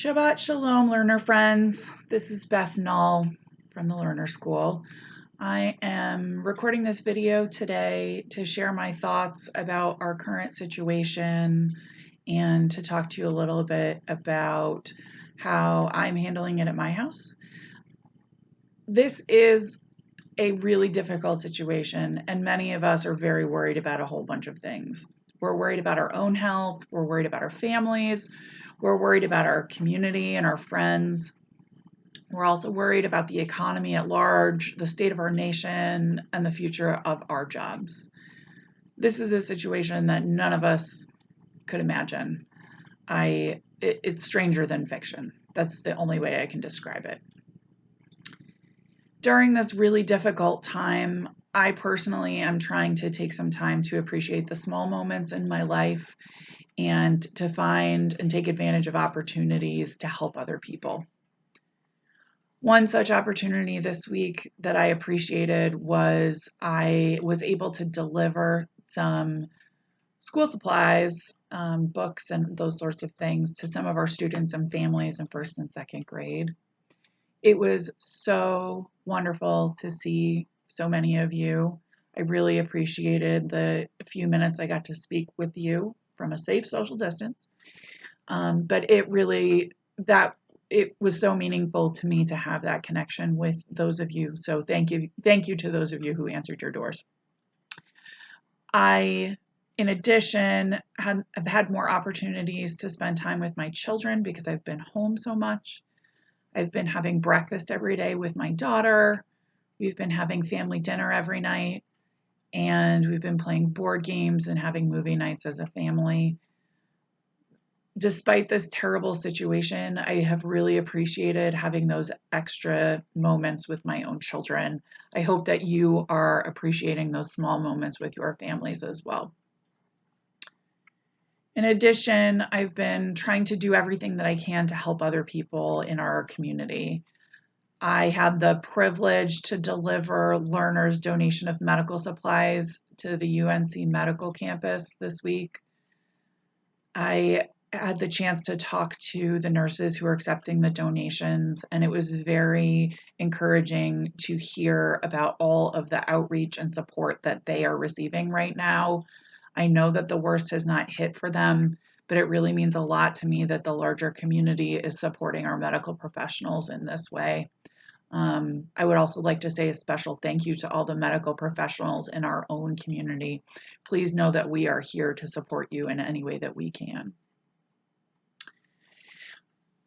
Shabbat Shalom, learner friends. This is Beth Null from the Learner School. I am recording this video today to share my thoughts about our current situation and to talk to you a little bit about how I'm handling it at my house. This is a really difficult situation, and many of us are very worried about a whole bunch of things. We're worried about our own health, we're worried about our families, we're worried about our community and our friends. We're also worried about the economy at large, the state of our nation, and the future of our jobs. This is a situation that none of us could imagine. It's stranger than fiction. That's the only way I can describe it. During this really difficult time, I personally am trying to take some time to appreciate the small moments in my life and to find and take advantage of opportunities to help other people. One such opportunity this week that I appreciated was I was able to deliver some school supplies, books, and those sorts of things to some of our students and families in first and second grade. It was so wonderful to see so many of you. I really appreciated the few minutes I got to speak with you from a safe social distance. But it was so meaningful to me to have that connection with those of you. So thank you to those of you who answered your doors. I, in addition, have had more opportunities to spend time with my children because I've been home so much. I've been having breakfast every day with my daughter. We've been having family dinner every night, and we've been playing board games and having movie nights as a family. Despite this terrible situation, I have really appreciated having those extra moments with my own children. I hope that you are appreciating those small moments with your families as well. In addition, I've been trying to do everything that I can to help other people in our community. I had the privilege to deliver learners' donation of medical supplies to the UNC Medical Campus this week. I had the chance to talk to the nurses who are accepting the donations, and it was very encouraging to hear about all of the outreach and support that they are receiving right now. I know that the worst has not hit for them, but it really means a lot to me that the larger community is supporting our medical professionals in this way. I would also like to say a special thank you to all the medical professionals in our own community. Please know that we are here to support you in any way that we can.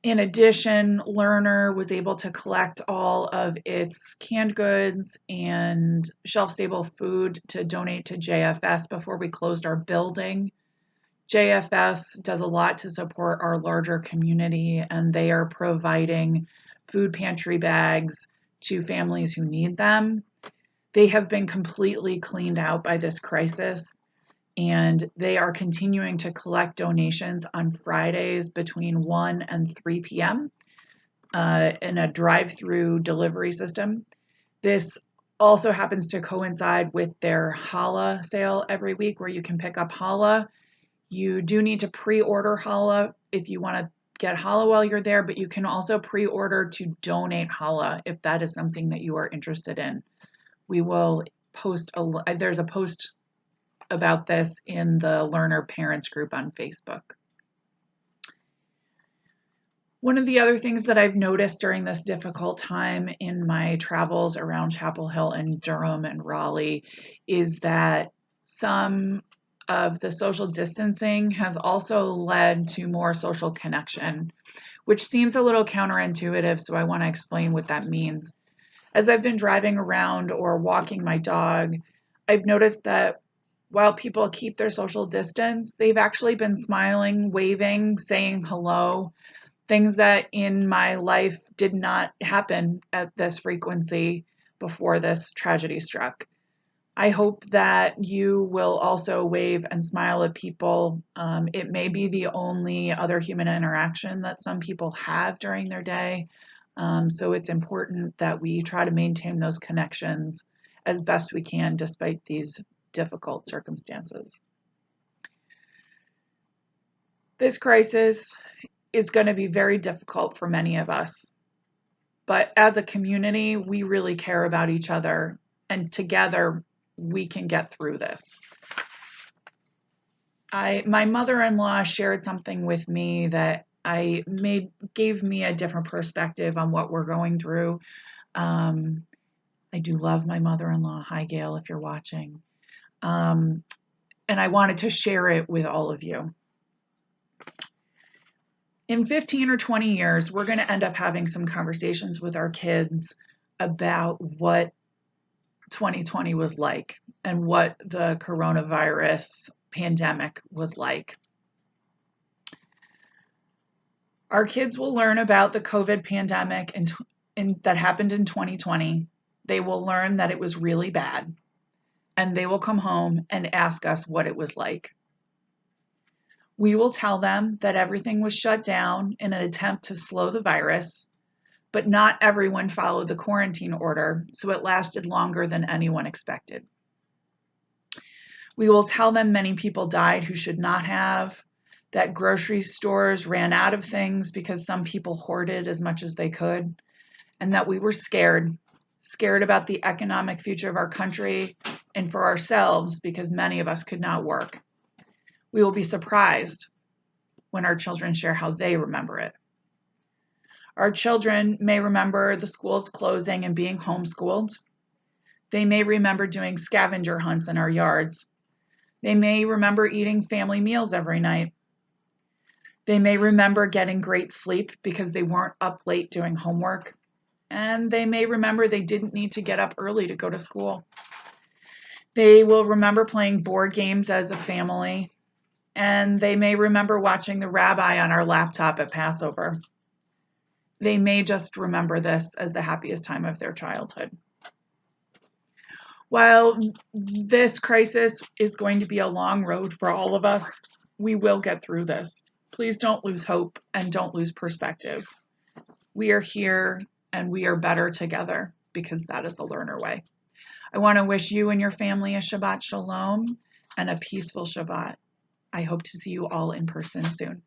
In addition, Learner was able to collect all of its canned goods and shelf-stable food to donate to JFS before we closed our building. JFS does a lot to support our larger community, and they are providing food pantry bags to families who need them. They have been completely cleaned out by this crisis, and they are continuing to collect donations on Fridays between 1 and 3 p.m. In a drive-through delivery system. This also happens to coincide with their challah sale every week where you can pick up challah. You do need to pre-order challah if you want to get challah while you're there, but you can also pre-order to donate challah if that is something that you are interested in. We will post there's a post about this in the Learner Parents group on Facebook. One of the other things that I've noticed during this difficult time in my travels around Chapel Hill and Durham and Raleigh is that some of the social distancing has also led to more social connection, which seems a little counterintuitive, so I want to explain what that means. As I've been driving around or walking my dog, I've noticed that while people keep their social distance, they've actually been smiling, waving, saying hello, things that in my life did not happen at this frequency before this tragedy struck. I hope that you will also wave and smile at people. It may be the only other human interaction that some people have during their day. So it's important that we try to maintain those connections as best we can despite these difficult circumstances. This crisis is going to be very difficult for many of us. But as a community, we really care about each other, and together we can get through this. My mother-in-law shared something with me that gave me a different perspective on what we're going through. I do love my mother-in-law. Hi, Gail, if you're watching. And I wanted to share it with all of you. In 15 or 20 years, we're going to end up having some conversations with our kids about what 2020 was like and what the coronavirus pandemic was like. Our kids will learn about the COVID pandemic that happened in 2020. They will learn that it was really bad, and they will come home and ask us what it was like. We will tell them that everything was shut down in an attempt to slow the virus, but not everyone followed the quarantine order, so it lasted longer than anyone expected. We will tell them many people died who should not have, that grocery stores ran out of things because some people hoarded as much as they could, and that we were scared about the economic future of our country and for ourselves because many of us could not work. We will be surprised when our children share how they remember it. Our children may remember the schools closing and being homeschooled. They may remember doing scavenger hunts in our yards. They may remember eating family meals every night. They may remember getting great sleep because they weren't up late doing homework. And they may remember they didn't need to get up early to go to school. They will remember playing board games as a family. And they may remember watching the rabbi on our laptop at Passover. They may just remember this as the happiest time of their childhood. While this crisis is going to be a long road for all of us, we will get through this. Please don't lose hope and don't lose perspective. We are here and we are better together because that is the learner way. I want to wish you and your family a Shabbat Shalom and a peaceful Shabbat. I hope to see you all in person soon.